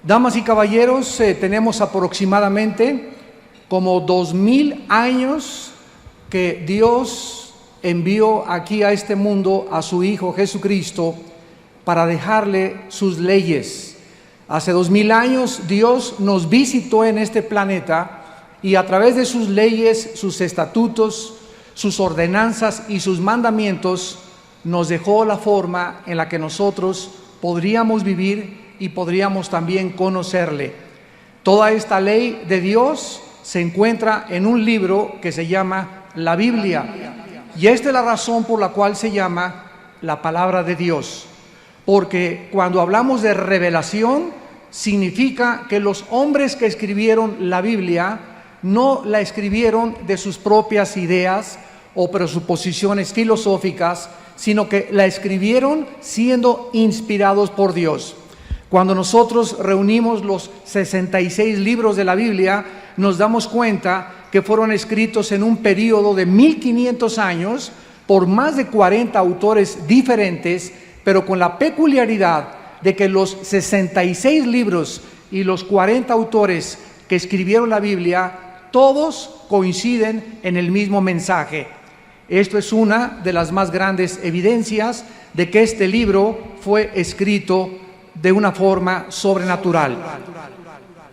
Damas y caballeros, tenemos aproximadamente como 2000 años que Dios envió aquí a este mundo a su Hijo Jesucristo para dejarle sus leyes. Hace 2000 años Dios nos visitó en este planeta y a través de sus leyes, sus estatutos, sus ordenanzas y sus mandamientos nos dejó la forma en la que nosotros podríamos vivir y podríamos también conocerle. Toda esta ley de Dios se encuentra en un libro que se llama la Biblia, y esta es la razón por la cual se llama la palabra de Dios, porque cuando hablamos de revelación significa que los hombres que escribieron la Biblia no la escribieron de sus propias ideas o presuposiciones filosóficas, sino que la escribieron siendo inspirados por Dios. Cuando nosotros reunimos los 66 libros de la Biblia, nos damos cuenta que fueron escritos en un periodo de 1500 años por más de 40 autores diferentes, pero con la peculiaridad de que los 66 libros y los 40 autores que escribieron la Biblia, todos coinciden en el mismo mensaje. Esto es una de las más grandes evidencias de que este libro fue escrito de una forma sobrenatural.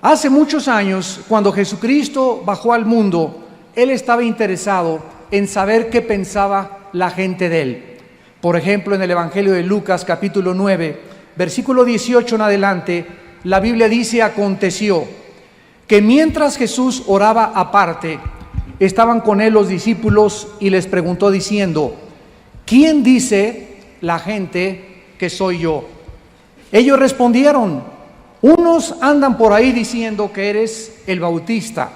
Hace muchos años, cuando Jesucristo bajó al mundo, Él estaba interesado en saber qué pensaba la gente de Él. Por ejemplo, en el Evangelio de Lucas, capítulo 9, versículo 18 en adelante, la Biblia dice: aconteció que mientras Jesús oraba aparte, estaban con Él los discípulos y les preguntó diciendo: ¿quién dice la gente que soy yo? Ellos respondieron: unos andan por ahí diciendo que eres el Bautista,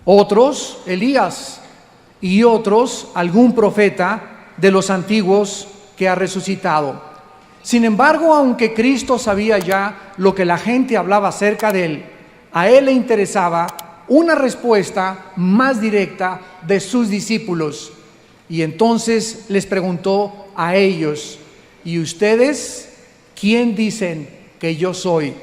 otros Elías, y otros algún profeta de los antiguos que ha resucitado. Sin embargo, aunque Cristo sabía ya lo que la gente hablaba acerca de Él, a Él le interesaba una respuesta más directa de sus discípulos. Y entonces les preguntó a ellos: ¿y ustedes quién dicen que yo soy?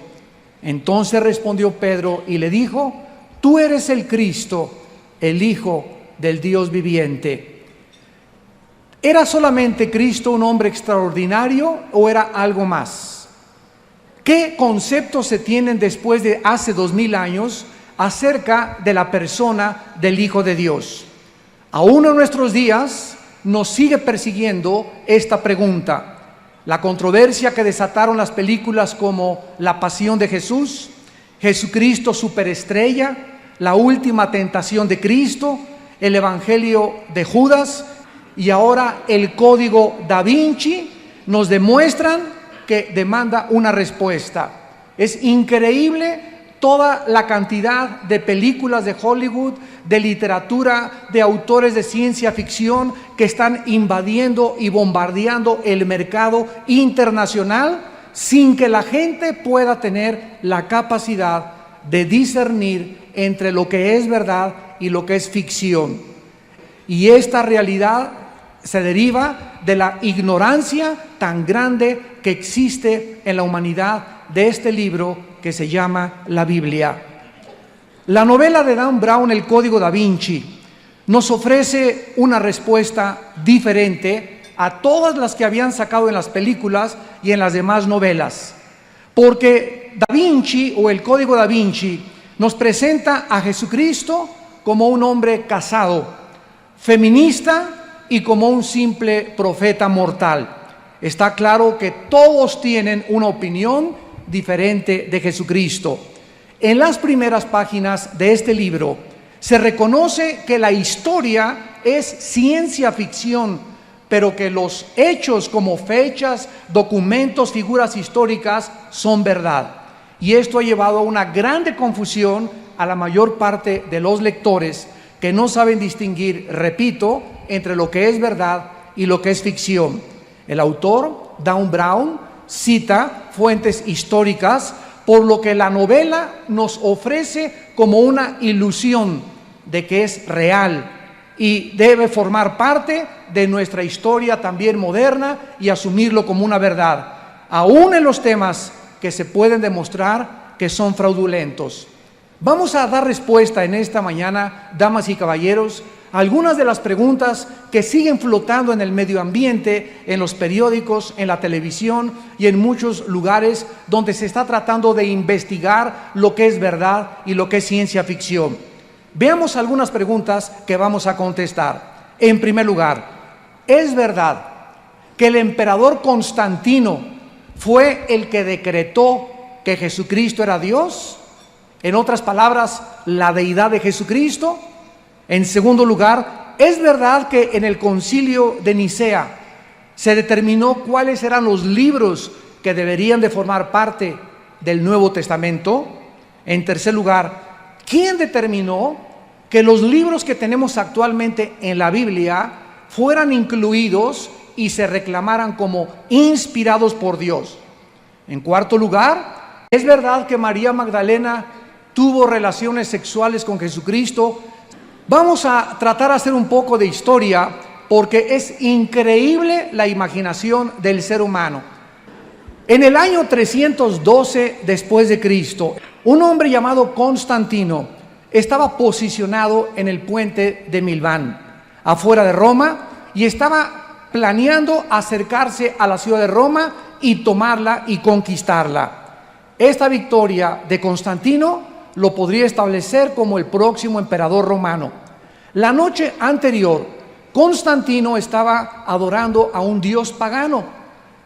Entonces respondió Pedro y le dijo: tú eres el Cristo, el Hijo del Dios viviente. ¿Era solamente Cristo un hombre extraordinario o era algo más? ¿Qué conceptos se tienen después de hace 2000 años acerca de la persona del Hijo de Dios? Aún en nuestros días nos sigue persiguiendo esta pregunta. La controversia que desataron las películas como La Pasión de Jesús, Jesucristo Superestrella, La Última Tentación de Cristo, el Evangelio de Judas y ahora el Código Da Vinci nos demuestran que demanda una respuesta. Es increíble toda la cantidad de películas de Hollywood, de literatura, de autores de ciencia ficción que están invadiendo y bombardeando el mercado internacional sin que la gente pueda tener la capacidad de discernir entre lo que es verdad y lo que es ficción. Y esta realidad se deriva de la ignorancia tan grande que existe en la humanidad de este libro que se llama la Biblia. La novela de Dan Brown, El Código Da Vinci, nos ofrece una respuesta diferente a todas las que habían sacado en las películas y en las demás novelas, porque Da Vinci o el Código Da Vinci nos presenta a Jesucristo como un hombre casado, feminista y como un simple profeta mortal. Está claro que todos tienen una opinión diferente de Jesucristo. En las primeras páginas de este libro se reconoce que la historia es ciencia ficción, pero que los hechos como fechas, documentos, figuras históricas son verdad. Y esto ha llevado a una grande confusión a la mayor parte de los lectores que no saben distinguir, repito, entre lo que es verdad y lo que es ficción. El autor, Dan Brown, cita fuentes históricas, por lo que la novela nos ofrece como una ilusión de que es real y debe formar parte de nuestra historia también moderna y asumirlo como una verdad, aún en los temas que se pueden demostrar que son fraudulentos. Vamos a dar respuesta en esta mañana, damas y caballeros, a algunas de las preguntas que siguen flotando en el medio ambiente, en los periódicos, en la televisión y en muchos lugares donde se está tratando de investigar lo que es verdad y lo que es ciencia ficción. Veamos algunas preguntas que vamos a contestar. En primer lugar, ¿es verdad que el emperador Constantino fue el que decretó que Jesucristo era Dios? En otras palabras, la deidad de Jesucristo. En segundo lugar, ¿es verdad que en el concilio de Nicea se determinó cuáles eran los libros que deberían de formar parte del Nuevo Testamento? En tercer lugar, ¿quién determinó que los libros que tenemos actualmente en la Biblia fueran incluidos y se reclamaran como inspirados por Dios? En cuarto lugar, ¿es verdad que María Magdalena tuvo relaciones sexuales con Jesucristo? Vamos a tratar de hacer un poco de historia porque es increíble la imaginación del ser humano. En el año 312 después de Cristo, un hombre llamado Constantino estaba posicionado en el puente de Milván, afuera de Roma, y estaba planeando acercarse a la ciudad de Roma y tomarla y conquistarla. Esta victoria de Constantino lo podría establecer como el próximo emperador romano. La noche anterior, Constantino estaba adorando a un dios pagano,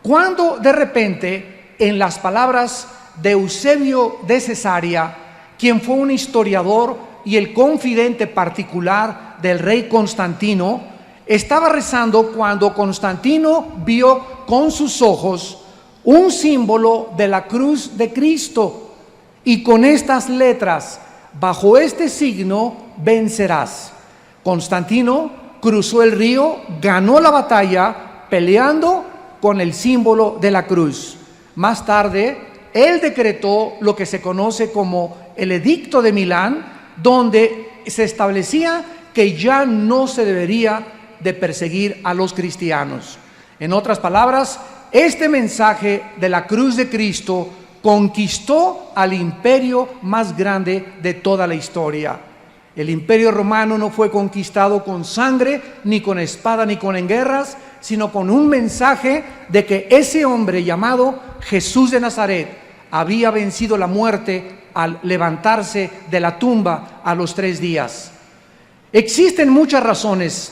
cuando de repente, en las palabras de Eusebio de Cesarea, quien fue un historiador y el confidente particular del rey Constantino, estaba rezando cuando Constantino vio con sus ojos un símbolo de la cruz de Cristo. Y con estas letras, bajo este signo, vencerás. Constantino cruzó el río, ganó la batalla, peleando con el símbolo de la cruz. Más tarde, él decretó lo que se conoce como el Edicto de Milán, donde se establecía que ya no se debería de perseguir a los cristianos. En otras palabras, este mensaje de la cruz de Cristo conquistó al imperio más grande de toda la historia. El imperio romano no fue conquistado con sangre, ni con espada, ni con guerras, sino con un mensaje de que ese hombre llamado Jesús de Nazaret había vencido la muerte al levantarse de la tumba a los 3 días. Existen muchas razones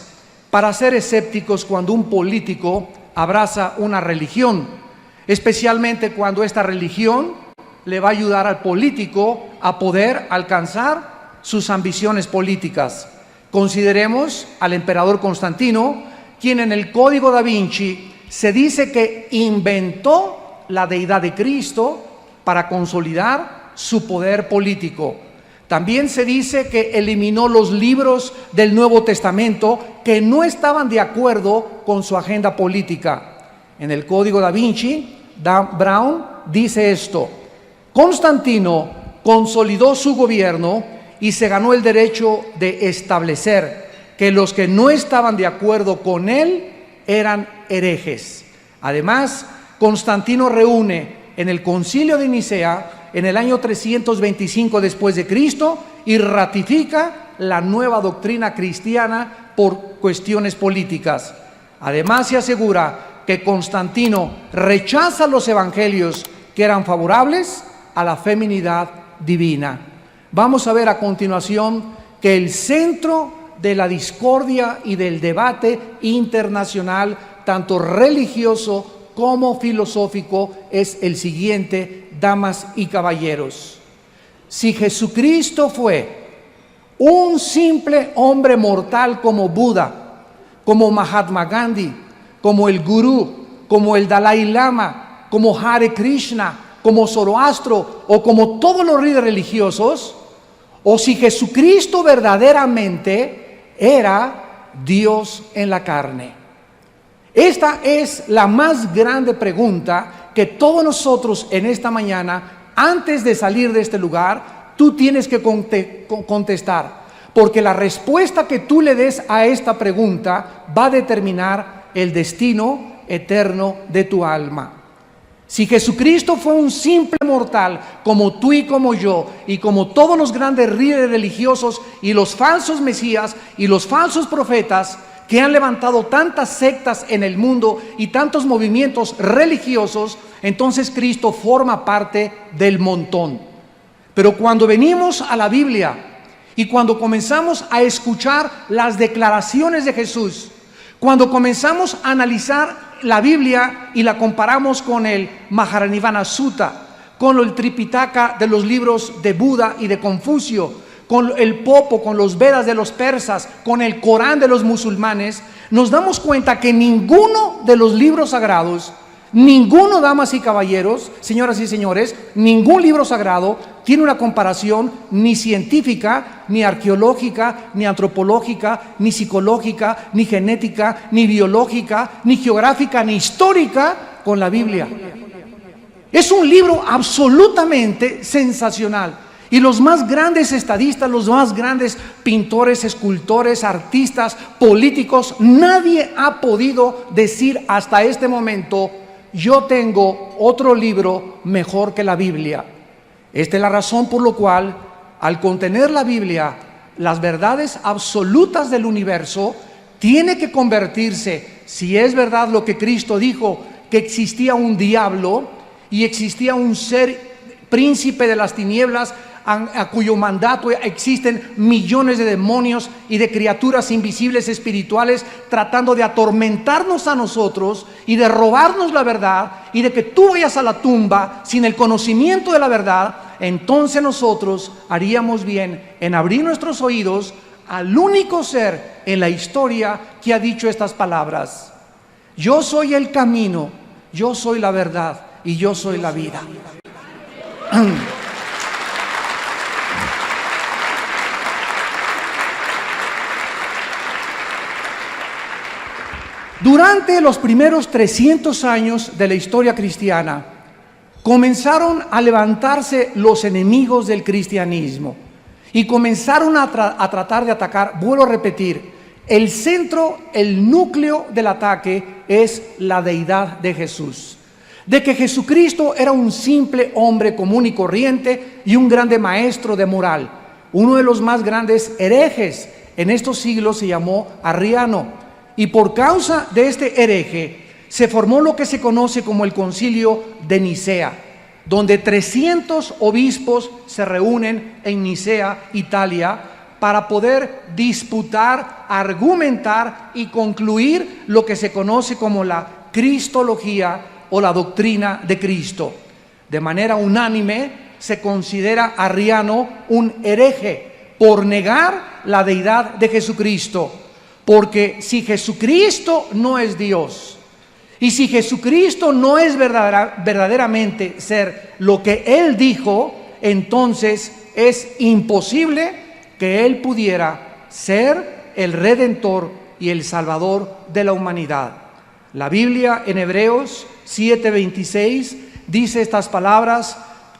para ser escépticos cuando un político abraza una religión, especialmente cuando esta religión le va a ayudar al político a poder alcanzar sus ambiciones políticas. Consideremos al emperador Constantino, quien en el Código da Vinci se dice que inventó la deidad de Cristo para consolidar su poder político. También se dice que eliminó los libros del Nuevo Testamento que no estaban de acuerdo con su agenda política. En el Código da Vinci, Dan Brown dice esto: Constantino consolidó su gobierno y se ganó el derecho de establecer que los que no estaban de acuerdo con él eran herejes. Además, Constantino reúne en el concilio de Nicea en el año 325 después de Cristo y ratifica la nueva doctrina cristiana por cuestiones políticas. Además, se asegura que Constantino rechaza los evangelios que eran favorables a la feminidad divina. Vamos a ver a continuación que el centro de la discordia y del debate internacional, tanto religioso como filosófico, es el siguiente, damas y caballeros. Si Jesucristo fue un simple hombre mortal como Buda, como Mahatma Gandhi, como el Gurú, como el Dalai Lama, como Hare Krishna, como Zoroastro o como todos los líderes religiosos, o si Jesucristo verdaderamente era Dios en la carne. Esta es la más grande pregunta que todos nosotros en esta mañana, antes de salir de este lugar, tú tienes que contestar, porque la respuesta que tú le des a esta pregunta va a determinar el destino eterno de tu alma. Si Jesucristo fue un simple mortal, como tú y como yo, y como todos los grandes líderes religiosos y los falsos mesías y los falsos profetas que han levantado tantas sectas en el mundo y tantos movimientos religiosos, entonces Cristo forma parte del montón. Pero cuando venimos a la Biblia y cuando comenzamos a escuchar las declaraciones de Jesús, cuando comenzamos a analizar la Biblia y la comparamos con el Mahajanivana Sutta, con el Tripitaka de los libros de Buda y de Confucio, con el Popo, con los Vedas de los persas, con el Corán de los musulmanes, nos damos cuenta que ninguno de los libros sagrados, ninguno, damas y caballeros, señoras y señores, ningún libro sagrado tiene una comparación ni científica, ni arqueológica, ni antropológica, ni psicológica, ni genética, ni biológica, ni geográfica, ni histórica con la Biblia. Es un libro absolutamente sensacional. Y los más grandes estadistas, los más grandes pintores, escultores, artistas, políticos, nadie ha podido decir hasta este momento: yo tengo otro libro mejor que la Biblia. Esta es la razón por la cual, al contener la Biblia las verdades absolutas del universo, tiene que convertirse, si es verdad lo que Cristo dijo, que existía un diablo y existía un ser príncipe de las tinieblas, a cuyo mandato existen millones de demonios y de criaturas invisibles espirituales tratando de atormentarnos a nosotros y de robarnos la verdad, y de que tú vayas a la tumba sin el conocimiento de la verdad, entonces nosotros haríamos bien en abrir nuestros oídos al único ser en la historia que ha dicho estas palabras: yo soy el camino, yo soy la verdad y yo soy la vida. Durante los primeros 300 años de la historia cristiana, comenzaron a levantarse los enemigos del cristianismo y comenzaron a tratar de atacar. Vuelvo a repetir, el centro, el núcleo del ataque es la deidad de Jesús. De que Jesucristo era un simple hombre común y corriente y un grande maestro de moral. Uno de los más grandes herejes en estos siglos se llamó Arriano. Y por causa de este hereje se formó lo que se conoce como el Concilio de Nicea, donde 300 obispos se reúnen en Nicea, Italia, para poder disputar, argumentar y concluir lo que se conoce como la cristología o la doctrina de Cristo. De manera unánime se considera a Arriano un hereje por negar la deidad de Jesucristo. Porque si Jesucristo no es Dios, y si Jesucristo no es verdaderamente ser lo que Él dijo, entonces es imposible que Él pudiera ser el Redentor y el Salvador de la humanidad. La Biblia en Hebreos 7:26 dice estas palabras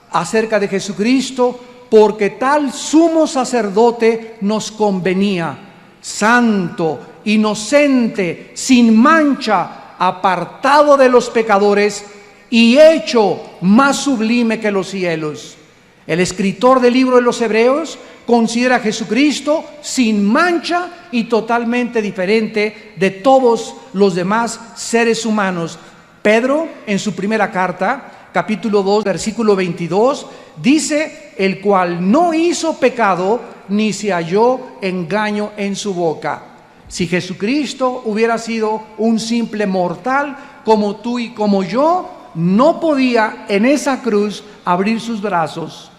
acerca de Jesucristo: porque tal sumo sacerdote nos convenía, santo, inocente, sin mancha, apartado de los pecadores y hecho más sublime que los cielos. El escritor del libro de los Hebreos considera a Jesucristo sin mancha y totalmente diferente de todos los demás seres humanos. Pedro, en su primera carta, capítulo 2, versículo 22, dice: el cual no hizo pecado, ni se halló engaño en su boca. Si Jesucristo hubiera sido un simple mortal como tú y como yo, no podía en esa cruz abrir sus brazos,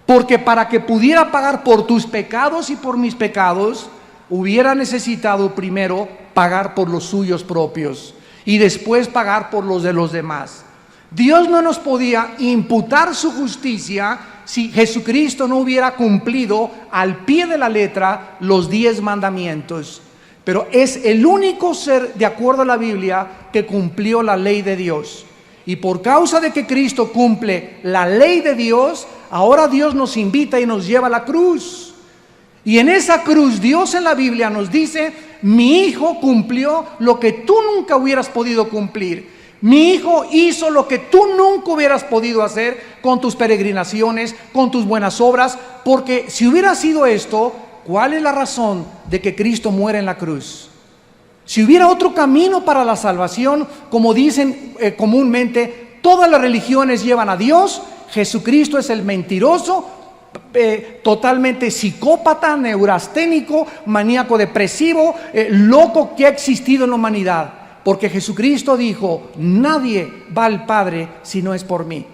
porque para que pudiera pagar por tus pecados y por mis pecados, hubiera necesitado primero pagar por los suyos propios y después pagar por los de los demás. Dios no nos podía imputar su justicia si Jesucristo no hubiera cumplido al pie de la letra los 10 mandamientos. Pero es el único ser, de acuerdo a la Biblia, que cumplió la ley de Dios. Y por causa de que Cristo cumple la ley de Dios, ahora Dios nos invita y nos lleva a la cruz. Y en esa cruz Dios en la Biblia nos dice: mi hijo cumplió lo que tú nunca hubieras podido cumplir. Mi hijo hizo lo que tú nunca hubieras podido hacer con tus peregrinaciones, con tus buenas obras, porque si hubiera sido esto, ¿cuál es la razón de que Cristo muere en la cruz? Si hubiera otro camino para la salvación, como dicen comúnmente, todas las religiones llevan a Dios, Jesucristo es el mentiroso, totalmente psicópata, neurasténico, maníaco depresivo, loco que ha existido en la humanidad. Porque Jesucristo dijo: nadie va al Padre si no es por mí.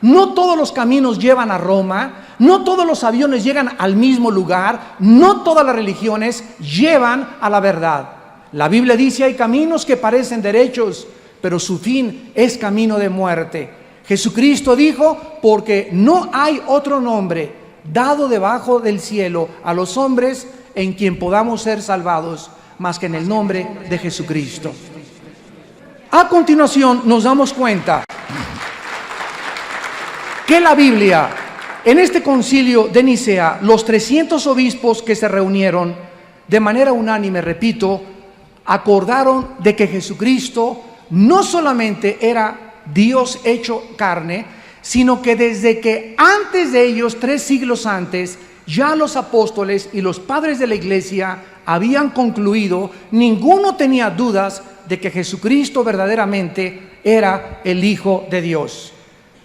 No todos los caminos llevan a Roma, no todos los aviones llegan al mismo lugar, no todas las religiones llevan a la verdad. La Biblia dice: hay caminos que parecen derechos, pero su fin es camino de muerte. Jesucristo dijo: porque no hay otro nombre dado debajo del cielo a los hombres en quien podamos ser salvados, más que en el nombre de Jesucristo. A continuación nos damos cuenta que la Biblia, en este concilio de Nicea, los 300 obispos que se reunieron de manera unánime, repito, acordaron de que Jesucristo no solamente era Dios hecho carne, sino que desde que antes de ellos, 3 siglos antes, ya los apóstoles y los padres de la iglesia habían concluido, ninguno tenía dudas de que Jesucristo verdaderamente era el Hijo de Dios.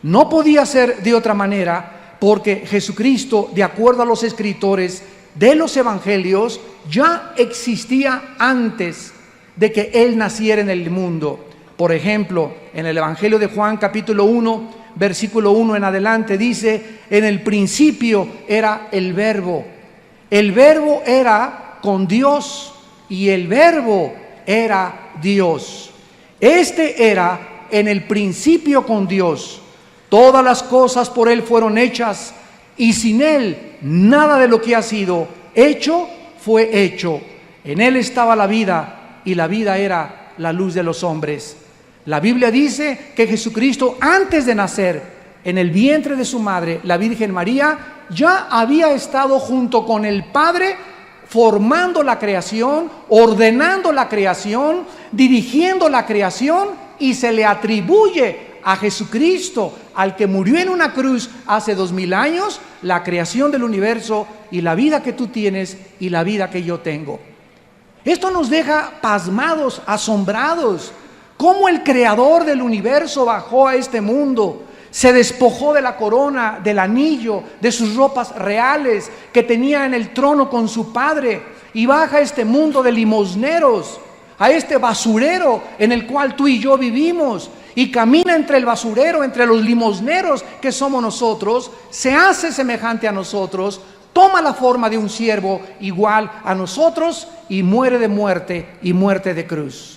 No podía ser de otra manera, porque Jesucristo, de acuerdo a los escritores de los evangelios, ya existía antes de que Él naciera en el mundo. Por ejemplo, en el Evangelio de Juan capítulo 1, versículo 1 en adelante, dice: en el principio era el Verbo era con Dios, y el Verbo era Dios. Este era en el principio con Dios. Todas las cosas por Él fueron hechas, y sin Él nada de lo que ha sido hecho fue hecho. En Él estaba la vida, y la vida era la luz de los hombres. La Biblia dice que Jesucristo, antes de nacer en el vientre de su madre, la Virgen María, ya había estado junto con el Padre formando la creación, ordenando la creación, dirigiendo la creación, y se le atribuye a Jesucristo, al que murió en una cruz hace 2000 años, la creación del universo y la vida que tú tienes y la vida que yo tengo. Esto nos deja pasmados, asombrados. Cómo el creador del universo bajó a este mundo, se despojó de la corona, del anillo, de sus ropas reales que tenía en el trono con su Padre, y baja a este mundo de limosneros, a este basurero en el cual tú y yo vivimos, y camina entre el basurero, entre los limosneros que somos nosotros, se hace semejante a nosotros, toma la forma de un siervo igual a nosotros, y muere de muerte, y muerte de cruz.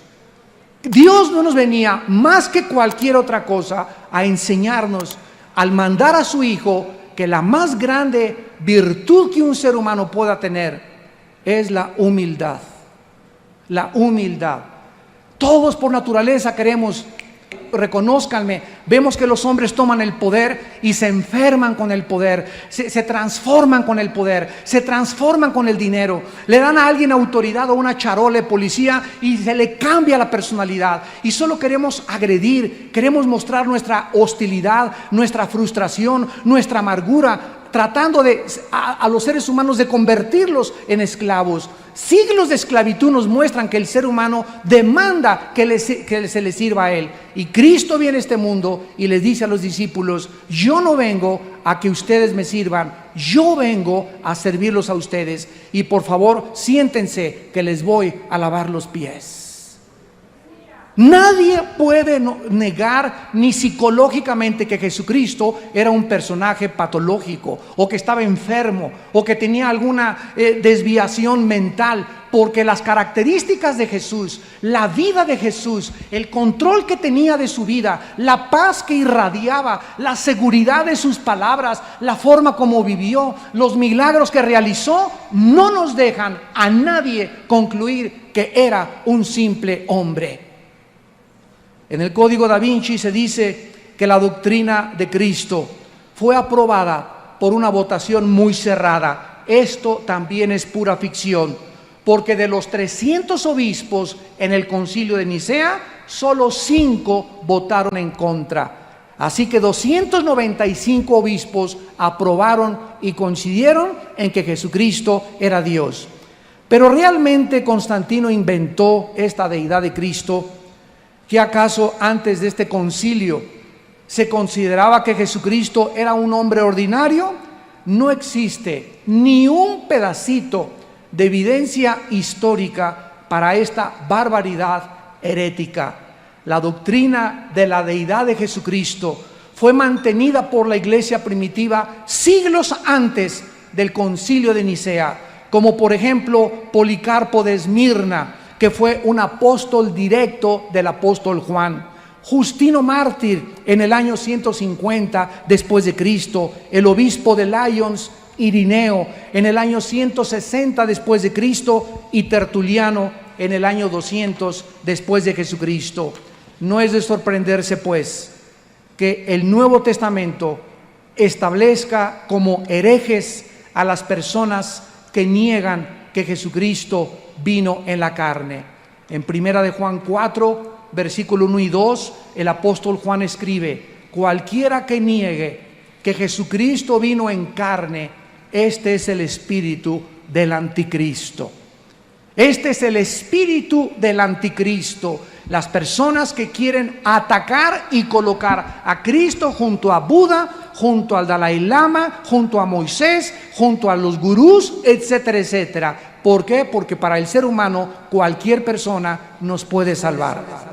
Dios no nos venía más que cualquier otra cosa a enseñarnos, al mandar a su Hijo, que la más grande virtud que un ser humano pueda tener es la humildad. La humildad. Todos por naturaleza queremos, reconózcanme, vemos que los hombres toman el poder y se enferman con el poder, se transforman con el poder, se transforman con el dinero, le dan a alguien autoridad o una charola, policía, y se le cambia la personalidad, y solo queremos agredir, queremos mostrar nuestra hostilidad, nuestra frustración, nuestra amargura, tratando a los seres humanos de convertirlos en esclavos. Siglos de esclavitud nos muestran que el ser humano demanda que se le sirva a Él. Y Cristo viene a este mundo y les dice a los discípulos: yo no vengo a que ustedes me sirvan, yo vengo a servirlos a ustedes. Y por favor, siéntense que les voy a lavar los pies. Nadie puede negar ni psicológicamente que Jesucristo era un personaje patológico, o que estaba enfermo, o que tenía alguna desviación mental, porque las características de Jesús, la vida de Jesús, el control que tenía de su vida, la paz que irradiaba, la seguridad de sus palabras, la forma como vivió, los milagros que realizó, no nos dejan a nadie concluir que era un simple hombre. En el Código Da Vinci se dice que la doctrina de Cristo fue aprobada por una votación muy cerrada. Esto también es pura ficción. porque de los 300 obispos en el concilio de Nicea, solo 5 votaron en contra. Así que 295 obispos aprobaron y coincidieron en que Jesucristo era Dios. Pero realmente Constantino inventó esta deidad de Cristo. ¿Qué acaso antes de este concilio se consideraba que Jesucristo era un hombre ordinario? No existe ni un pedacito de evidencia histórica para esta barbaridad herética. La doctrina de la deidad de Jesucristo fue mantenida por la iglesia primitiva siglos antes del concilio de Nicea, como por ejemplo Policarpo de Esmirna, que fue un apóstol directo del apóstol Juan. Justino Mártir en el año 150 después de Cristo, el obispo de Lyons, Irineo, en el año 160 después de Cristo, y Tertuliano en el año 200 después de Jesucristo. No es de sorprenderse, pues, que el Nuevo Testamento establezca como herejes a las personas que niegan que Jesucristo vino en la carne. En primera de Juan 4, versículo 1 y 2, el apóstol Juan escribe: cualquiera que niegue que Jesucristo vino en carne, este es el espíritu del anticristo. Este es el espíritu del anticristo. Las personas que quieren atacar y colocar a Cristo junto a Buda, junto al Dalai Lama, junto a Moisés, junto a los gurús, etcétera, etcétera. ¿Por qué? Porque para el ser humano cualquier persona nos puede salvar.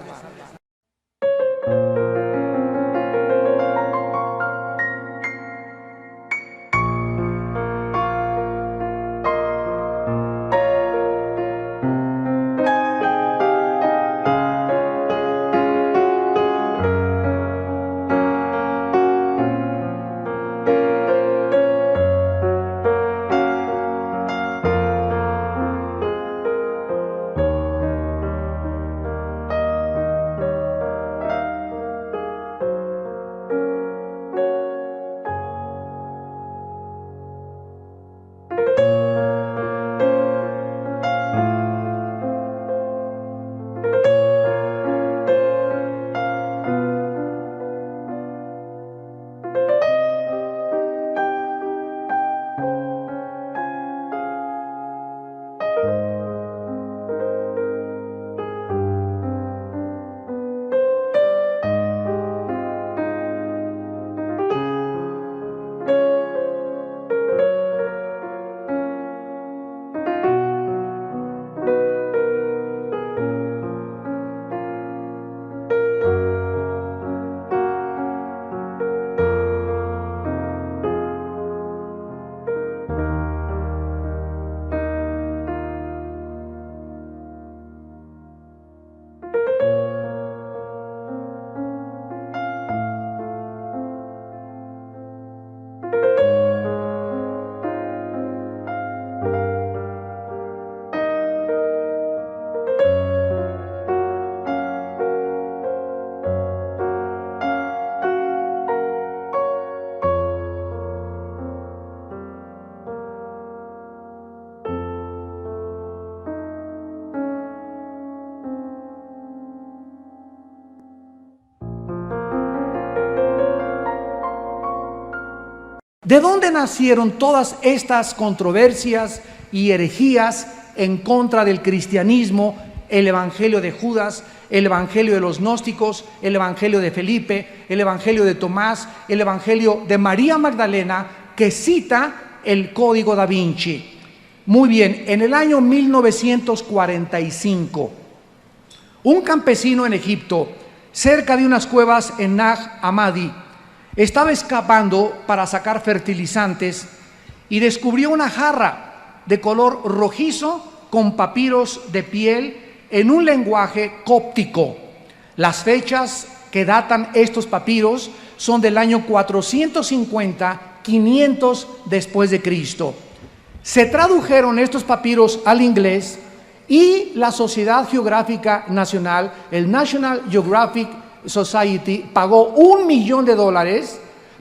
¿De dónde nacieron todas estas controversias y herejías en contra del cristianismo? El evangelio de Judas, el evangelio de los gnósticos, el evangelio de Felipe, el evangelio de Tomás, el evangelio de María Magdalena, que cita el Código da Vinci. Muy bien, en el año 1945, un campesino en Egipto, cerca de unas cuevas en Nag Hammadi, estaba excavando para sacar fertilizantes y descubrió una jarra de color rojizo con papiros de piel en un lenguaje cóptico. Las fechas que datan estos papiros son del año 450-500 después de Cristo. Se tradujeron estos papiros al inglés y la Sociedad Geográfica Nacional, el National Geographic Society, pagó $1 millón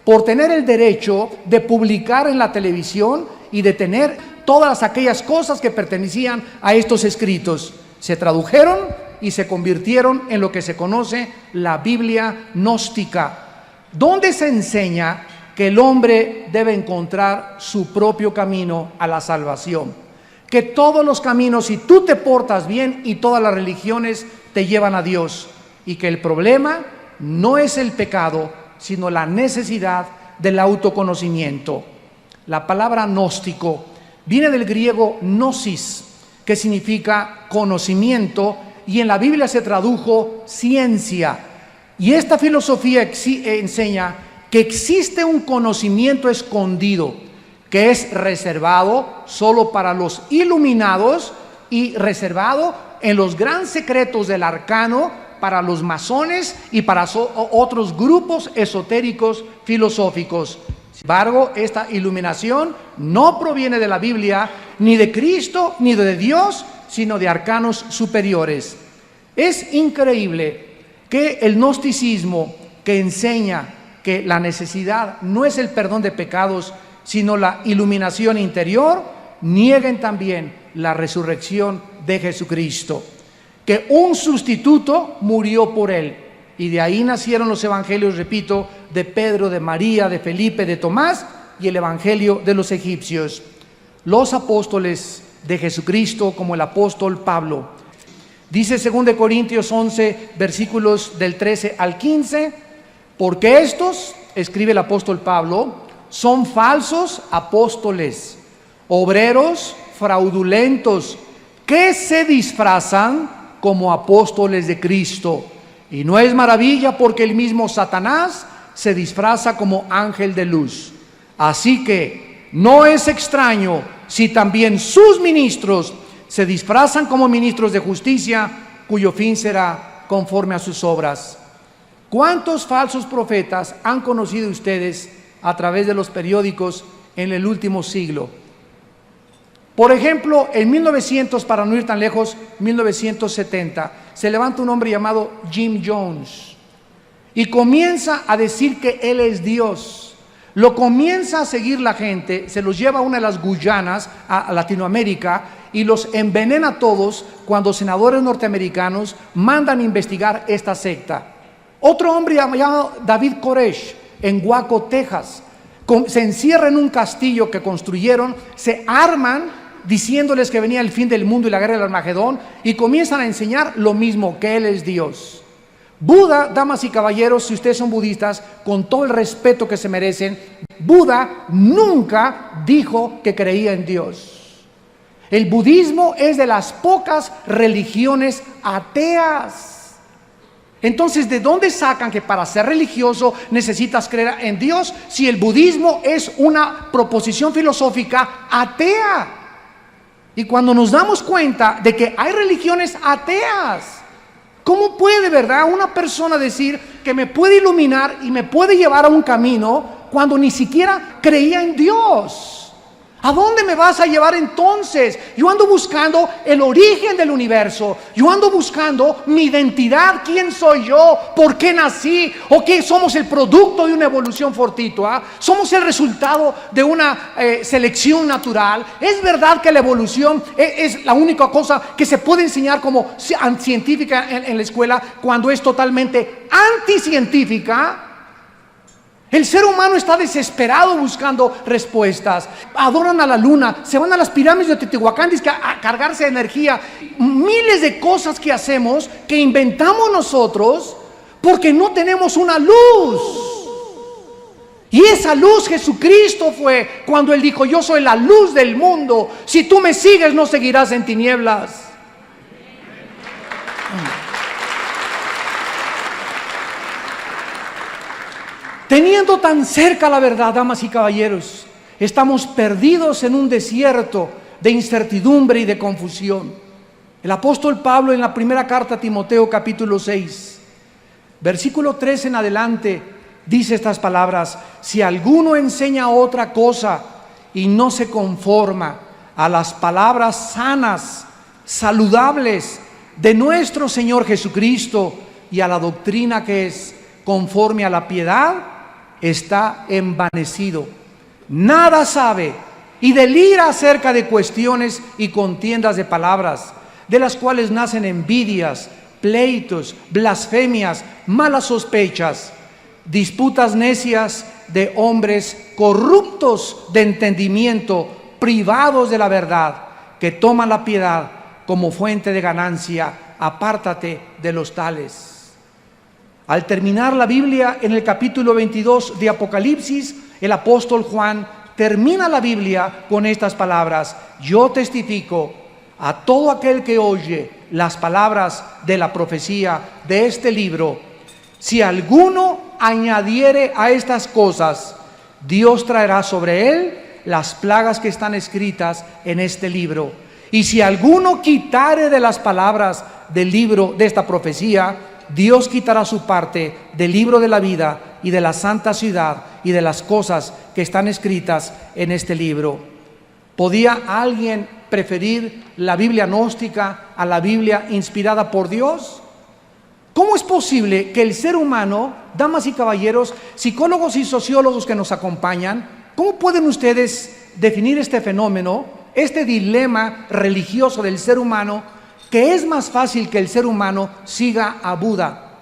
por tener el derecho de publicar en la televisión y de tener todas aquellas cosas que pertenecían a estos escritos. Se tradujeron y se convirtieron en lo que se conoce la Biblia gnóstica, donde se enseña que el hombre debe encontrar su propio camino a la salvación, que todos los caminos, si tú te portas bien, y todas las religiones te llevan a Dios, y que el problema no es el pecado, sino la necesidad del autoconocimiento. La palabra gnóstico viene del griego gnosis, que significa conocimiento, y en la Biblia se tradujo ciencia. Y esta filosofía enseña que existe un conocimiento escondido que es reservado solo para los iluminados y reservado en los grandes secretos del arcano para los masones y para otros grupos esotéricos filosóficos. Sin embargo, esta iluminación no proviene de la Biblia, ni de Cristo, ni de Dios, sino de arcanos superiores. Es increíble que el gnosticismo, que enseña que la necesidad no es el perdón de pecados, sino la iluminación interior, nieguen también la resurrección de Jesucristo, que un sustituto murió por él. Y de ahí nacieron los evangelios, repito, de Pedro, de María, de Felipe, de Tomás, y el evangelio de los egipcios. Los apóstoles de Jesucristo, como el apóstol Pablo, dice 2 Corintios 11, versículos del 13 al 15, porque estos, escribe el apóstol Pablo, son falsos apóstoles, obreros fraudulentos, que se disfrazan como apóstoles de Cristo. Y no es maravilla, porque el mismo Satanás se disfraza como ángel de luz. Así que no es extraño si también sus ministros se disfrazan como ministros de justicia, cuyo fin será conforme a sus obras. ¿Cuántos falsos profetas han conocido ustedes a través de los periódicos en el último siglo? Por ejemplo, en 1900, para no ir tan lejos, 1970, se levanta un hombre llamado Jim Jones y comienza a decir que él es Dios. Lo comienza a seguir la gente, se los lleva a una de las Guyanas, a Latinoamérica, y los envenena a todos cuando senadores norteamericanos mandan investigar esta secta. Otro hombre llamado David Koresh, en Waco, Texas, se encierra en un castillo que construyeron, se arman diciéndoles que venía el fin del mundo y la guerra del Armagedón, y comienzan a enseñar lo mismo, que él es Dios. Buda, damas y caballeros, si ustedes son budistas, con todo el respeto que se merecen, Buda nunca dijo que creía en Dios. El budismo es de las pocas religiones ateas. Entonces, ¿de dónde sacan que para ser religioso necesitas creer en Dios, si el budismo es una proposición filosófica atea? Y cuando nos damos cuenta de que hay religiones ateas, ¿cómo puede, verdad, una persona decir que me puede iluminar y me puede llevar a un camino cuando ni siquiera creía en Dios? ¿A dónde me vas a llevar entonces? Yo ando buscando el origen del universo. Yo ando buscando mi identidad. ¿Quién soy yo? ¿Por qué nací? ¿O qué somos el producto de una evolución fortuita? ¿Somos el resultado de una selección natural? ¿Es verdad que la evolución es la única cosa que se puede enseñar como científica en la escuela, cuando es totalmente anticientífica? El ser humano está desesperado buscando respuestas. Adoran a la luna, se van a las pirámides de Teotihuacán a cargarse de energía. Miles de cosas que hacemos, que inventamos nosotros, porque no tenemos una luz. Y esa luz Jesucristo fue cuando Él dijo: yo soy la luz del mundo. Si tú me sigues, no seguirás en tinieblas. Teniendo tan cerca la verdad, damas y caballeros, estamos perdidos en un desierto de incertidumbre y de confusión. El apóstol Pablo, en la primera carta a Timoteo, capítulo 6, versículo 3 en adelante, dice estas palabras: si alguno enseña otra cosa y no se conforma a las palabras sanas, saludables de nuestro Señor Jesucristo y a la doctrina que es conforme a la piedad, está envanecido, nada sabe y delira acerca de cuestiones y contiendas de palabras, de las cuales nacen envidias, pleitos, blasfemias, malas sospechas, disputas necias de hombres corruptos de entendimiento, privados de la verdad, que toman la piedad como fuente de ganancia. Apártate de los tales. Al terminar la Biblia en el capítulo 22 de Apocalipsis, el apóstol Juan termina la Biblia con estas palabras: yo testifico a todo aquel que oye las palabras de la profecía de este libro, si alguno añadiere a estas cosas, Dios traerá sobre él las plagas que están escritas en este libro. Y si alguno quitare de las palabras del libro de esta profecía, Dios quitará su parte del libro de la vida y de la santa ciudad y de las cosas que están escritas en este libro. ¿Podía alguien preferir la Biblia gnóstica a la Biblia inspirada por Dios? ¿Cómo es posible que el ser humano, damas y caballeros, psicólogos y sociólogos que nos acompañan, cómo pueden ustedes definir este fenómeno, este dilema religioso del ser humano, que es más fácil que el ser humano siga a Buda,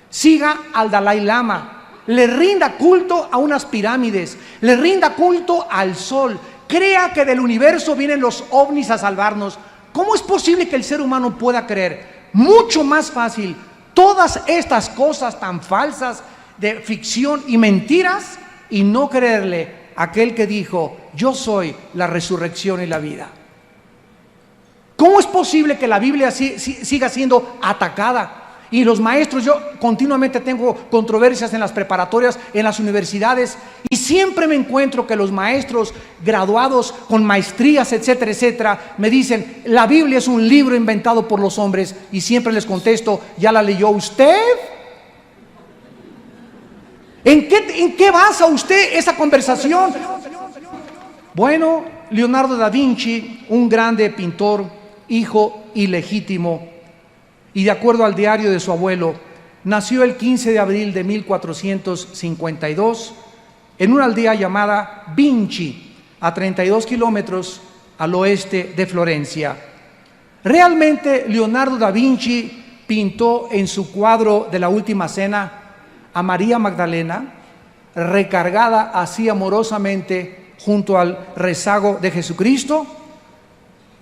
siga al Dalai Lama, le rinda culto a unas pirámides, le rinda culto al sol, crea que del universo vienen los ovnis a salvarnos? ¿Cómo es posible que el ser humano pueda creer mucho más fácil todas estas cosas tan falsas de ficción y mentiras y no creerle a aquel que dijo: yo soy la resurrección y la vida? ¿Cómo es posible que la Biblia siga siendo atacada? Y los maestros, yo continuamente tengo controversias en las preparatorias, en las universidades, y siempre me encuentro que los maestros graduados con maestrías, etcétera, etcétera, me dicen: la Biblia es un libro inventado por los hombres. Y siempre les contesto: ¿ya la leyó usted? ¿En qué basa usted esa conversación? Bueno, Leonardo da Vinci, un grande pintor, hijo ilegítimo, y de acuerdo al diario de su abuelo, nació el 15 de abril de 1452 en una aldea llamada Vinci, a 32 kilómetros al oeste de Florencia. Realmente Leonardo da Vinci pintó en su cuadro de la Última Cena a María Magdalena recargada así amorosamente junto al rezago de Jesucristo.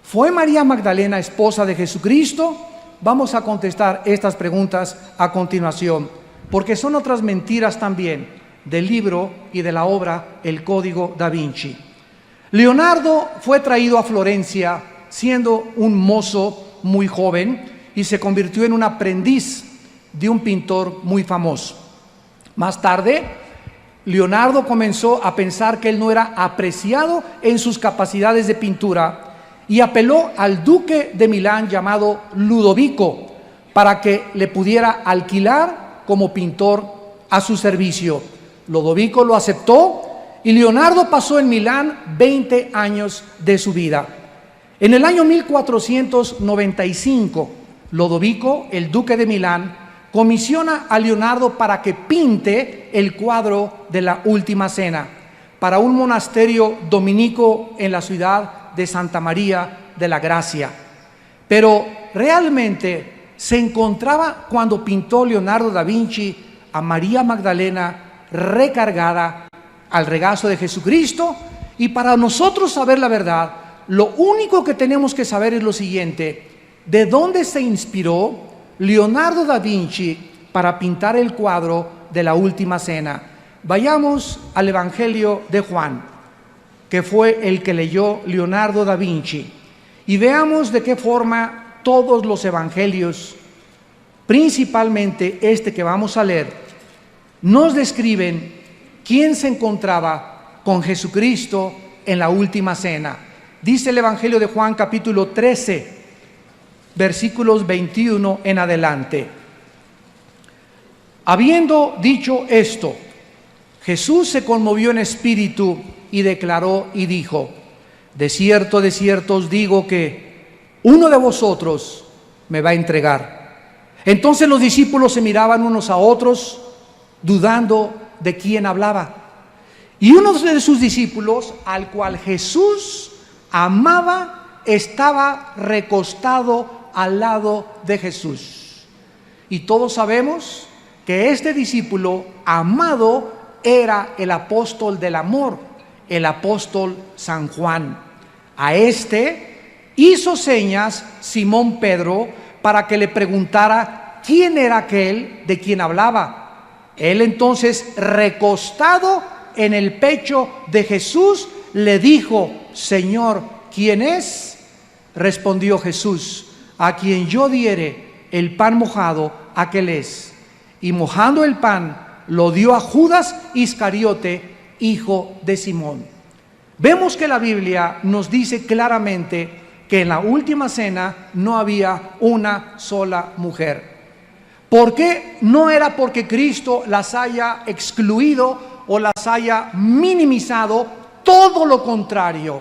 ¿Fue María Magdalena esposa de Jesucristo? Vamos a contestar estas preguntas a continuación, porque son otras mentiras también del libro y de la obra El Código da Vinci. Leonardo fue traído a Florencia siendo un mozo muy joven y se convirtió en un aprendiz de un pintor muy famoso. Más tarde, Leonardo comenzó a pensar que él no era apreciado en sus capacidades de pintura y apeló al duque de Milán llamado Ludovico para que le pudiera alquilar como pintor a su servicio. Ludovico lo aceptó y Leonardo pasó en Milán 20 años de su vida. En el año 1495, Ludovico, el duque de Milán, comisiona a Leonardo para que pinte el cuadro de la Última Cena para un monasterio dominico en la ciudad de Santa María de la Gracia. Pero realmente se encontraba, cuando pintó Leonardo da Vinci a María Magdalena recargada al regazo de Jesucristo. Y para nosotros saber la verdad, lo único que tenemos que saber es lo siguiente: ¿de dónde se inspiró Leonardo da Vinci para pintar el cuadro de la Última Cena? Vayamos al Evangelio de Juan, que fue el que leyó Leonardo da Vinci, y veamos de qué forma todos los evangelios, principalmente este que vamos a leer, nos describen quién se encontraba con Jesucristo en la Última Cena. Dice el Evangelio de Juan, capítulo 13, versículos 21 en adelante. Habiendo dicho esto, Jesús se conmovió en espíritu y declaró y dijo: de cierto os digo que uno de vosotros me va a entregar. Entonces los discípulos se miraban unos a otros, dudando de quién hablaba. Y uno de sus discípulos, al cual Jesús amaba, estaba recostado al lado de Jesús. Y todos sabemos que este discípulo amado era el apóstol del amor, el apóstol San Juan. A este hizo señas Simón Pedro para que le preguntara quién era aquel de quien hablaba. Él entonces, recostado en el pecho de Jesús, le dijo: Señor, ¿quién es? Respondió Jesús: a quien yo diere el pan mojado, aquel es. Y mojando el pan, lo dio a Judas Iscariote, hijo de Simón. Vemos que la Biblia nos dice claramente que en la última cena no había una sola mujer. ¿Por qué? No era porque Cristo las haya excluido o las haya minimizado, todo lo contrario.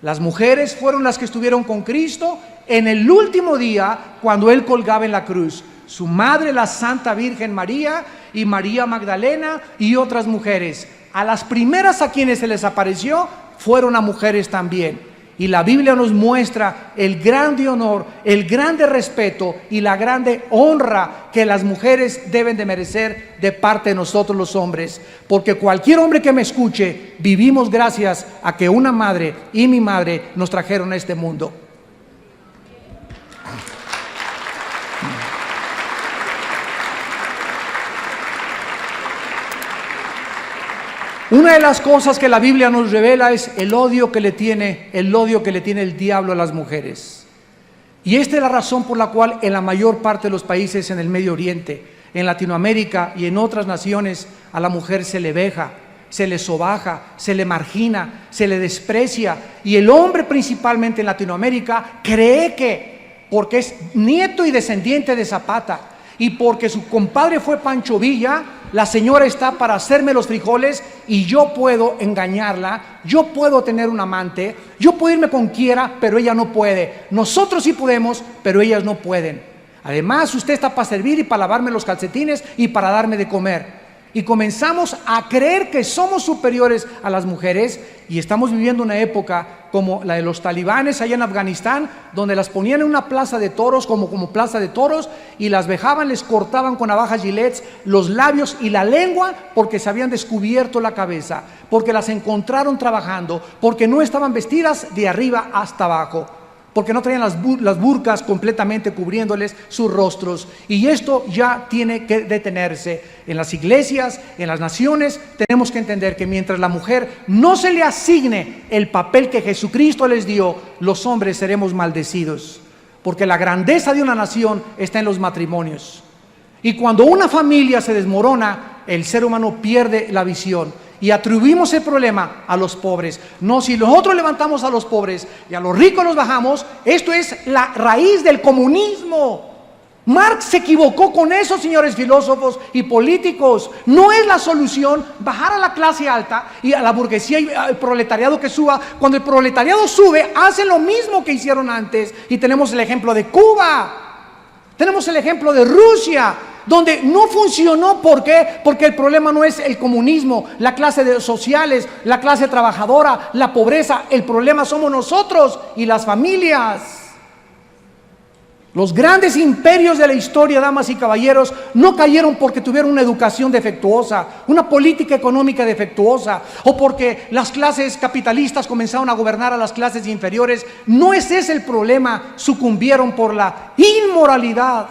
Las mujeres fueron las que estuvieron con Cristo en el último día cuando Él colgaba en la cruz. Su madre, la Santa Virgen María, y María Magdalena y otras mujeres. A las primeras a quienes se les apareció fueron a mujeres también. Y la Biblia nos muestra el grande honor, el grande respeto y la grande honra que las mujeres deben de merecer de parte de nosotros los hombres. Porque cualquier hombre que me escuche, vivimos gracias a que una madre y mi madre nos trajeron a este mundo. Una de las cosas que la Biblia nos revela es el odio que le tiene el diablo a las mujeres. Y esta es la razón por la cual en la mayor parte de los países en el Medio Oriente, en Latinoamérica y en otras naciones, a la mujer se le veja, se le sobaja, se le margina, se le desprecia. Y el hombre, principalmente en Latinoamérica, cree que porque es nieto y descendiente de Zapata y porque su compadre fue Pancho Villa, la señora está para hacerme los frijoles y yo puedo engañarla, yo puedo tener un amante, yo puedo irme con quiera, pero ella no puede. Nosotros sí podemos, pero ellas no pueden. Además, usted está para servir y para lavarme los calcetines y para darme de comer. Y comenzamos a creer que somos superiores a las mujeres, y estamos viviendo una época como la de los talibanes allá en Afganistán, donde las ponían en una plaza de toros como plaza de toros, y las vejaban, les cortaban con navajas Gillette los labios y la lengua porque se habían descubierto la cabeza, porque las encontraron trabajando, porque no estaban vestidas de arriba hasta abajo, porque no traían las burcas completamente cubriéndoles sus rostros. Y esto ya tiene que detenerse. En las iglesias, en las naciones, tenemos que entender que mientras la mujer no se le asigne el papel que Jesucristo les dio, los hombres seremos maldecidos. Porque la grandeza de una nación está en los matrimonios. Y cuando una familia se desmorona, el ser humano pierde la visión. Y atribuimos el problema a los pobres. No, si nosotros levantamos a los pobres y a los ricos los bajamos, esto es la raíz del comunismo. Marx se equivocó con eso, señores filósofos y políticos. No es la solución bajar a la clase alta y a la burguesía y al proletariado que suba. Cuando el proletariado sube, hacen lo mismo que hicieron antes. Y tenemos el ejemplo de Cuba, tenemos el ejemplo de Rusia, donde no funcionó. ¿Por qué? Porque el problema no es el comunismo, la clase sociales, la clase trabajadora, la pobreza. El problema somos nosotros y las familias. Los grandes imperios de la historia, damas y caballeros, no cayeron porque tuvieron una educación defectuosa, una política económica defectuosa, o porque las clases capitalistas comenzaron a gobernar a las clases inferiores. No es ese el problema. Sucumbieron por la inmoralidad.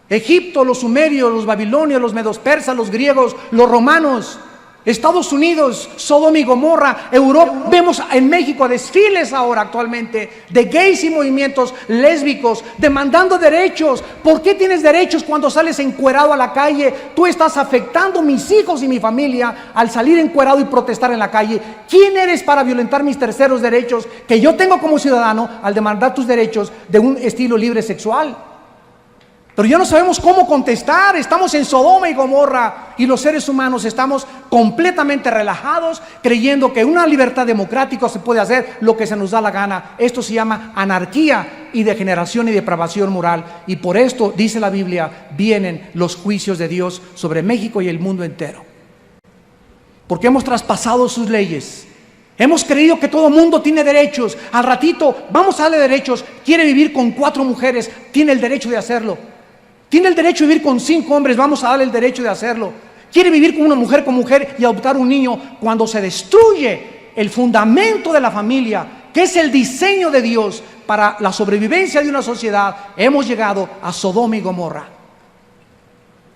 Egipto, los sumerios, los babilonios, los medos persas, los griegos, los romanos, Estados Unidos, Sodoma y Gomorra, Europa. Vemos en México desfiles ahora actualmente de gays y movimientos lésbicos demandando derechos. ¿Por qué tienes derechos cuando sales encuerado a la calle? Tú estás afectando a mis hijos y mi familia al salir encuerado y protestar en la calle. ¿Quién eres para violentar mis terceros derechos que yo tengo como ciudadano al demandar tus derechos de un estilo libre sexual? Pero ya no sabemos cómo contestar. Estamos en Sodoma y Gomorra y los seres humanos estamos completamente relajados, creyendo que una libertad democrática se puede hacer lo que se nos da la gana. Esto se llama anarquía y degeneración y depravación moral. Y por esto, dice la Biblia, vienen los juicios de Dios sobre México y el mundo entero. porque hemos traspasado sus leyes. Hemos creído que todo mundo tiene derechos. Al ratito, vamos a darle derechos. Quiere vivir con 4 mujeres, tiene el derecho de hacerlo. Tiene el derecho de vivir con 5 hombres, vamos a darle el derecho de hacerlo. Quiere vivir con una mujer con mujer y adoptar un niño. Cuando se destruye el fundamento de la familia, que es el diseño de Dios para la sobrevivencia de una sociedad, hemos llegado a Sodoma y Gomorra.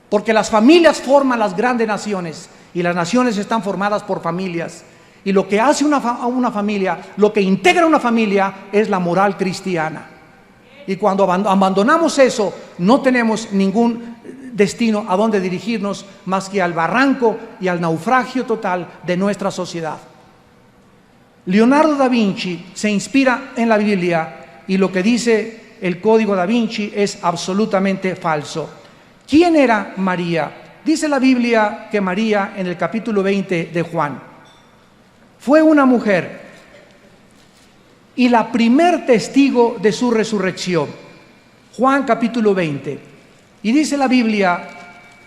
Porque las familias forman las grandes naciones y las naciones están formadas por familias. Y lo que hace una familia, lo que integra una familia es la moral cristiana. Y cuando abandonamos eso, no tenemos ningún destino a donde dirigirnos más que al barranco y al naufragio total de nuestra sociedad. Leonardo da Vinci se inspira en la Biblia y lo que dice el Código da Vinci es absolutamente falso. ¿Quién era María? Dice la Biblia que María, en el capítulo 20 de Juan, fue una mujer y la primer testigo de su resurrección. Juan capítulo 20. Y dice la Biblia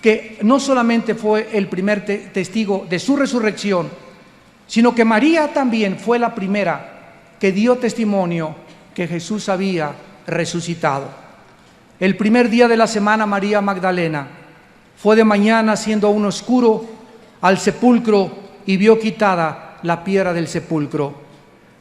que no solamente fue el primer testigo de su resurrección, sino que María también fue la primera que dio testimonio que Jesús había resucitado. El primer día de la semana, María Magdalena fue de mañana, siendo aún oscuro, al sepulcro y vio quitada la piedra del sepulcro.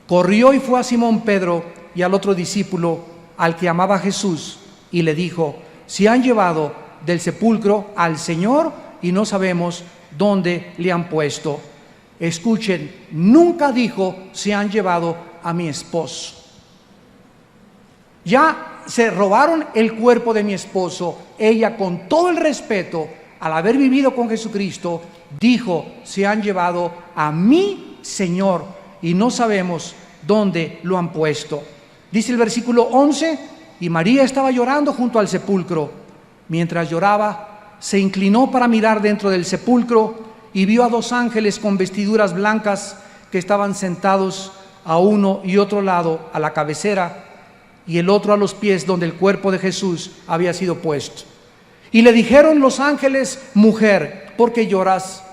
Corrió y fue a Simón Pedro y al otro discípulo, al que amaba Jesús, y le dijo: se han llevado del sepulcro al Señor y no sabemos dónde le han puesto. Escuchen, nunca dijo: se han llevado a mi esposo. Ya se robaron el cuerpo de mi esposo. Ella, con todo el respeto, al haber vivido con Jesucristo, dijo: se han llevado a mi Señor y no sabemos dónde lo han puesto. Dice el versículo 11: y María estaba llorando junto al sepulcro. Mientras lloraba, se inclinó para mirar dentro del sepulcro y vio a 2 ángeles con vestiduras blancas que estaban sentados a uno y otro lado, a la cabecera, y el otro a los pies donde el cuerpo de Jesús había sido puesto. Y le dijeron los ángeles: mujer, ¿por qué lloras?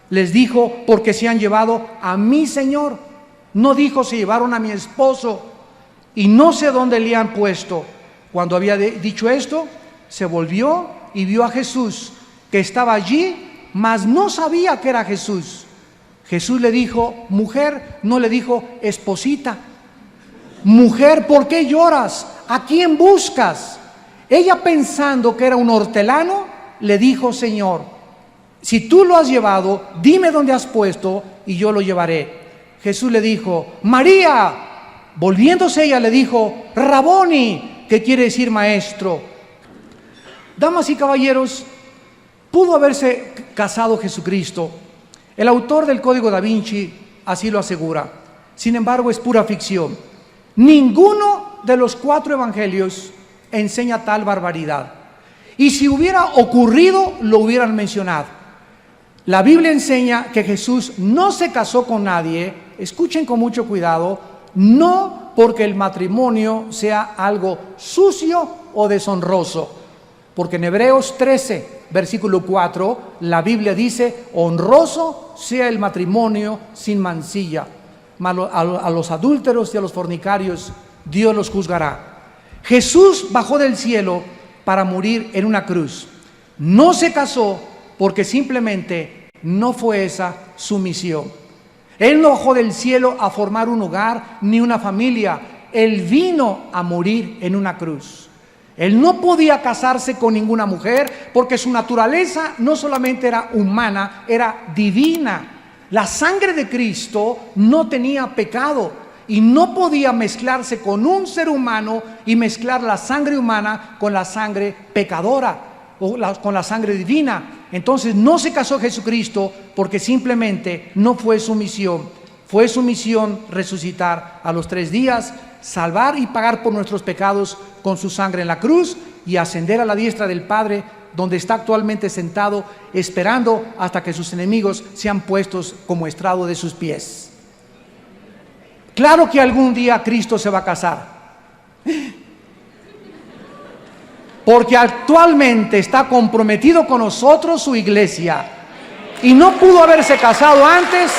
Les dijo: porque se han llevado a mi Señor. No dijo: se llevaron a mi esposo y no sé dónde le han puesto. Cuando había dicho esto, se volvió y vio a Jesús, que estaba allí, mas no sabía que era Jesús. Jesús le dijo: mujer. No le dijo: esposita. Mujer, ¿por qué lloras? ¿A quién buscas? Ella, pensando que era un hortelano, le dijo: Señor, si tú lo has llevado, dime dónde has puesto y yo lo llevaré. Jesús le dijo: María. Volviéndose ella le dijo: Raboni, que quiere decir maestro. Damas y caballeros, pudo haberse casado Jesucristo. El autor del Código da Vinci así lo asegura. Sin embargo, es pura ficción. Ninguno de los 4 evangelios enseña tal barbaridad. Y si hubiera ocurrido, lo hubieran mencionado. La Biblia enseña que Jesús no se casó con nadie. Escuchen con mucho cuidado. No porque el matrimonio sea algo sucio o deshonroso. Porque en Hebreos 13, versículo 4, la Biblia dice: honroso sea el matrimonio sin mancilla. A los adúlteros y a los fornicarios Dios los juzgará. Jesús bajó del cielo para morir en una cruz. No se casó porque simplemente no fue esa su misión. Él no bajó del cielo a formar un hogar ni una familia. Él vino a morir en una cruz. Él no podía casarse con ninguna mujer porque su naturaleza no solamente era humana, era divina. La sangre de Cristo no tenía pecado y no podía mezclarse con un ser humano y mezclar la sangre humana con la sangre pecadora o con la sangre divina. Entonces no se casó Jesucristo porque simplemente no fue su misión. Fue su misión resucitar a los 3 días, salvar y pagar por nuestros pecados con su sangre en la cruz y ascender a la diestra del Padre, donde está actualmente sentado, esperando hasta que sus enemigos sean puestos como estrado de sus pies. Claro que algún día Cristo se va a casar, porque actualmente está comprometido con nosotros su iglesia. y no pudo haberse casado antes,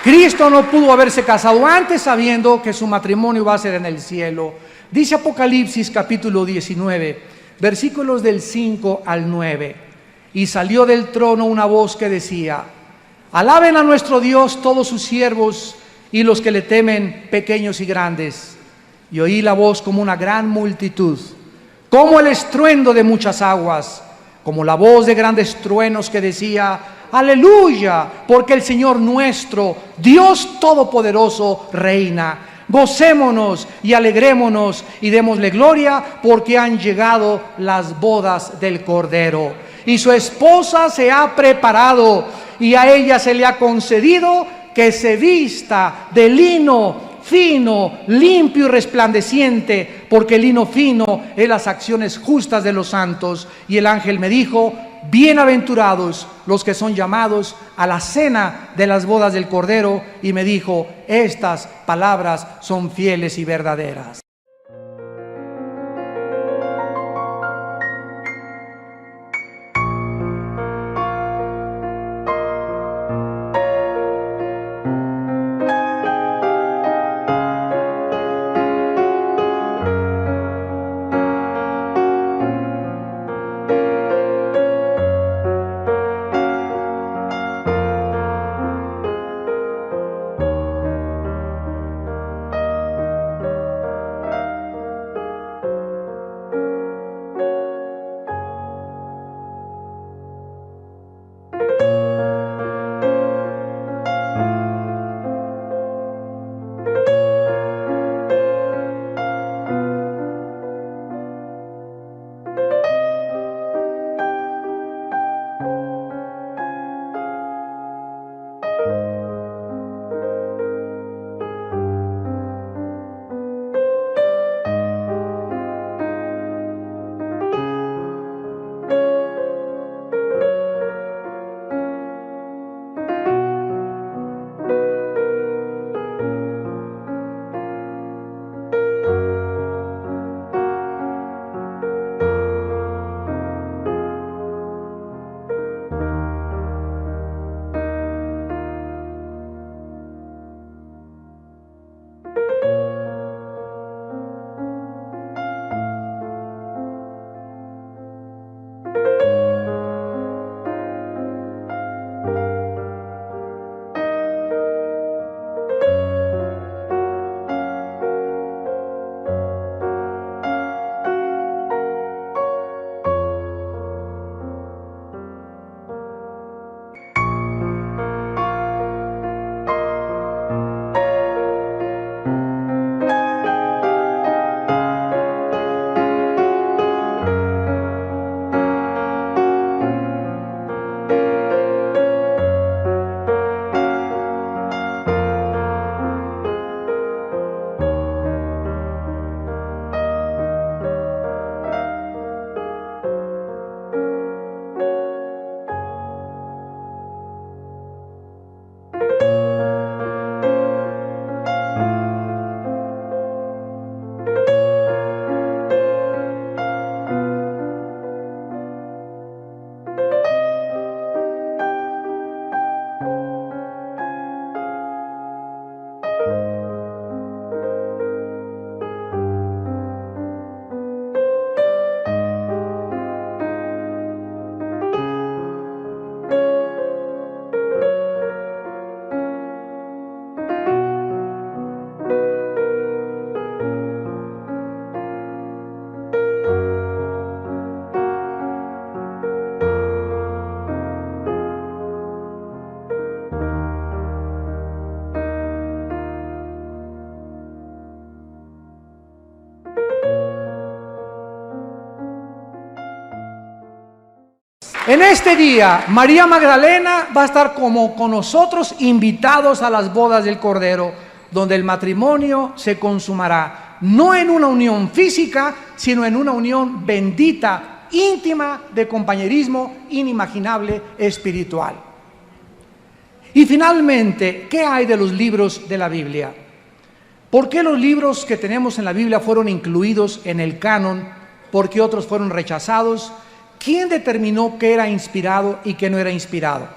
Cristo no pudo haberse casado antes sabiendo que su matrimonio va a ser en el cielo. Dice Apocalipsis capítulo 19, versículos del 5 al 9. Y salió del trono una voz que decía: alaben a nuestro Dios todos sus siervos y los que le temen, pequeños y grandes. Y oí la voz como una gran multitud, como el estruendo de muchas aguas, como la voz de grandes truenos que decía: aleluya, porque el Señor nuestro, Dios Todopoderoso, reina. Gocémonos y alegrémonos y démosle gloria, porque han llegado las bodas del Cordero. Y su esposa se ha preparado, y a ella se le ha concedido que se vista de lino fino, limpio y resplandeciente, porque el lino fino es las acciones justas de los santos. Y el ángel me dijo: bienaventurados los que son llamados a la cena de las bodas del Cordero. Y me dijo: estas palabras son fieles y verdaderas. En este día, María Magdalena va a estar como con nosotros, invitados a las bodas del Cordero, donde el matrimonio se consumará, no en una unión física, sino en una unión bendita, íntima, de compañerismo inimaginable, espiritual. Y finalmente, ¿qué hay de los libros de la Biblia? ¿Por qué los libros que tenemos en la Biblia fueron incluidos en el canon porque otros fueron rechazados. ¿Quién determinó qué era inspirado y qué no era inspirado?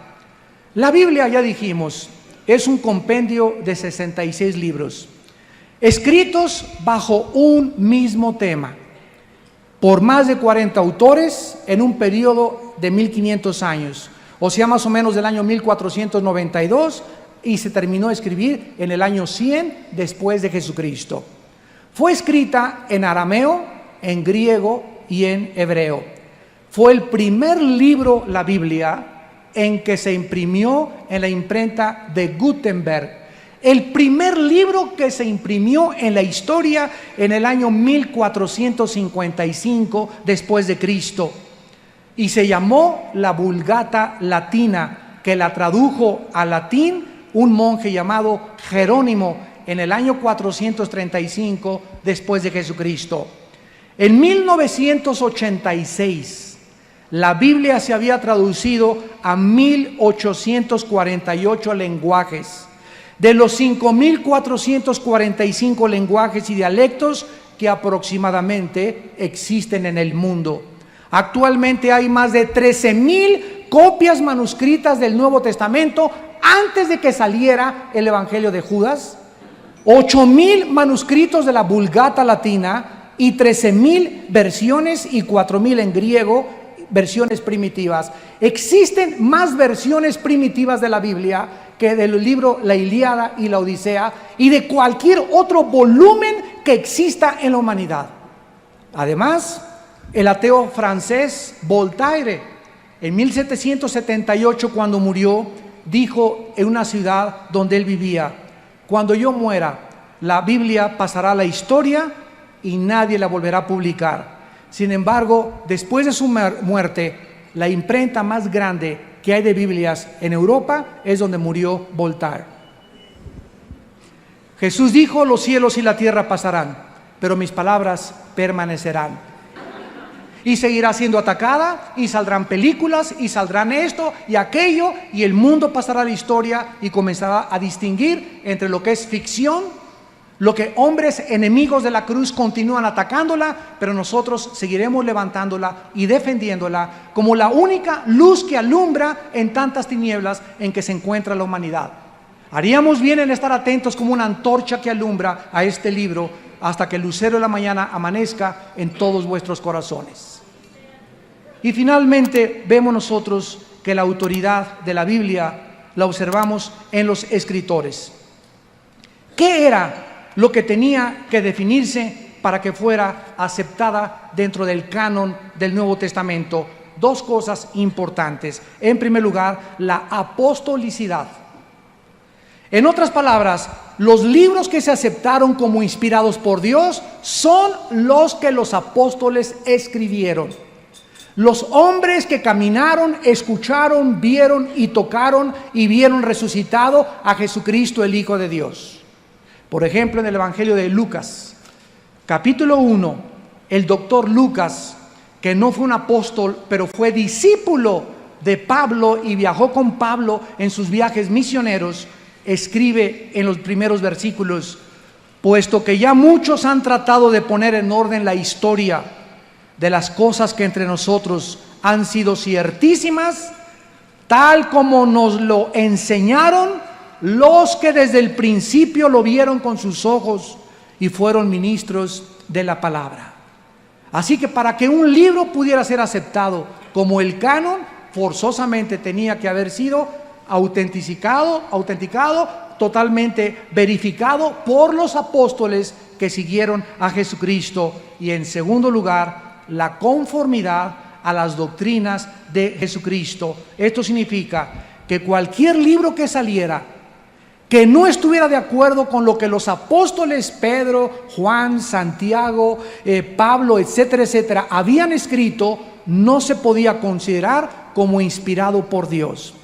La Biblia, ya dijimos, es un compendio de 66 libros, escritos bajo un mismo tema, por más de 40 autores en un periodo de 1500 años, o sea, más o menos del año 1492, y se terminó de escribir en el año 100 después de Jesucristo. Fue escrita en arameo, en griego y en hebreo. Fue el primer libro, la Biblia, en que se imprimió en la imprenta de Gutenberg. El primer libro que se imprimió en la historia en el año 1455 después de Cristo. Y se llamó la Vulgata Latina, que la tradujo al latín un monje llamado Jerónimo en el año 435 después de Jesucristo. En 1986, la Biblia se había traducido a 1848 lenguajes, de los 5445 lenguajes y dialectos que aproximadamente existen en el mundo. Actualmente hay más de 13,000 copias manuscritas del Nuevo Testamento antes de que saliera el Evangelio de Judas, 8,000 manuscritos de la Vulgata Latina y 13,000 versiones y 4,000 en griego, versiones primitivas. Existen más versiones primitivas de la Biblia que del libro La Ilíada y la Odisea y de cualquier otro volumen que exista en la humanidad. Además, el ateo francés Voltaire, en 1778, cuando murió, dijo en una ciudad donde él vivía: cuando yo muera, la Biblia pasará a la historia y nadie la volverá a publicar. Sin embargo, después de su muerte, la imprenta más grande que hay de Biblias en Europa es donde murió Voltaire. Jesús dijo: los cielos y la tierra pasarán, pero mis palabras permanecerán. Y seguirá siendo atacada, y saldrán películas, y saldrán esto y aquello, y el mundo pasará a la historia y comenzará a distinguir entre lo que es ficción, lo que hombres enemigos de la cruz continúan atacándola, pero nosotros seguiremos levantándola y defendiéndola como la única luz que alumbra en tantas tinieblas en que se encuentra la humanidad. Haríamos bien en estar atentos como una antorcha que alumbra a este libro hasta que el lucero de la mañana amanezca en todos vuestros corazones. Y finalmente vemos nosotros que la autoridad de la Biblia la observamos en los escritores. ¿Qué era lo que tenía que definirse para que fuera aceptada dentro del canon del Nuevo Testamento? Dos cosas importantes. En primer lugar, la apostolicidad. En otras palabras, los libros que se aceptaron como inspirados por Dios son los que los apóstoles escribieron. Los hombres que caminaron, escucharon, vieron y tocaron y vieron resucitado a Jesucristo, el Hijo de Dios. Por ejemplo, en el Evangelio de Lucas, capítulo 1, el doctor Lucas, que no fue un apóstol, pero fue discípulo de Pablo y viajó con Pablo en sus viajes misioneros, escribe en los primeros versículos: puesto que ya muchos han tratado de poner en orden la historia de las cosas que entre nosotros han sido ciertísimas, tal como nos lo enseñaron los que desde el principio lo vieron con sus ojos y fueron ministros de la palabra. Así que para que un libro pudiera ser aceptado como el canon, forzosamente tenía que haber sido autenticado, totalmente verificado por los apóstoles que siguieron a Jesucristo. Y en segundo lugar, la conformidad a las doctrinas de Jesucristo. Esto significa que cualquier libro que saliera que no estuviera de acuerdo con lo que los apóstoles Pedro, Juan, Santiago, Pablo, etcétera, etcétera, habían escrito, no se podía considerar como inspirado por Dios.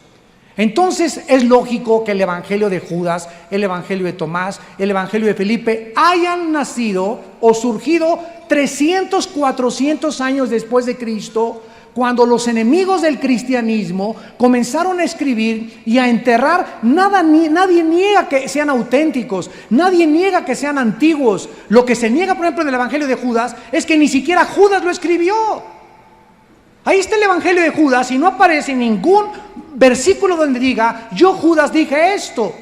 Entonces es lógico que el Evangelio de Judas, el Evangelio de Tomás, el Evangelio de Felipe hayan nacido o surgido 300, 400 años después de Cristo, cuando los enemigos del cristianismo comenzaron a escribir y a enterrar. Nadie niega que sean auténticos, nadie niega que sean antiguos. Lo que se niega, por ejemplo, en el Evangelio de Judas es que ni siquiera Judas lo escribió. Ahí está el Evangelio de Judas y no aparece ningún versículo donde diga: yo, Judas, dije esto.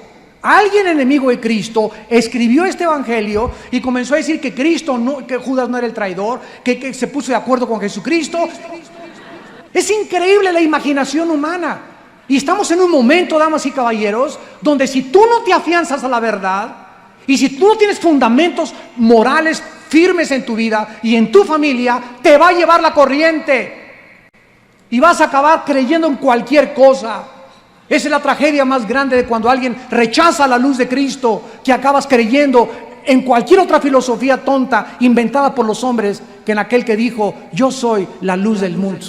Alguien enemigo de Cristo escribió este evangelio y comenzó a decir que que Judas no era el traidor, que se puso de acuerdo con Jesucristo. Es increíble la imaginación humana. Y estamos en un momento, damas y caballeros, donde si tú no te afianzas a la verdad y si tú no tienes fundamentos morales firmes en tu vida y en tu familia, te va a llevar la corriente y vas a acabar creyendo en cualquier cosa. Esa es la tragedia más grande de cuando alguien rechaza la luz de Cristo, que acabas creyendo en cualquier otra filosofía tonta inventada por los hombres que en aquel que dijo: yo soy la luz del mundo.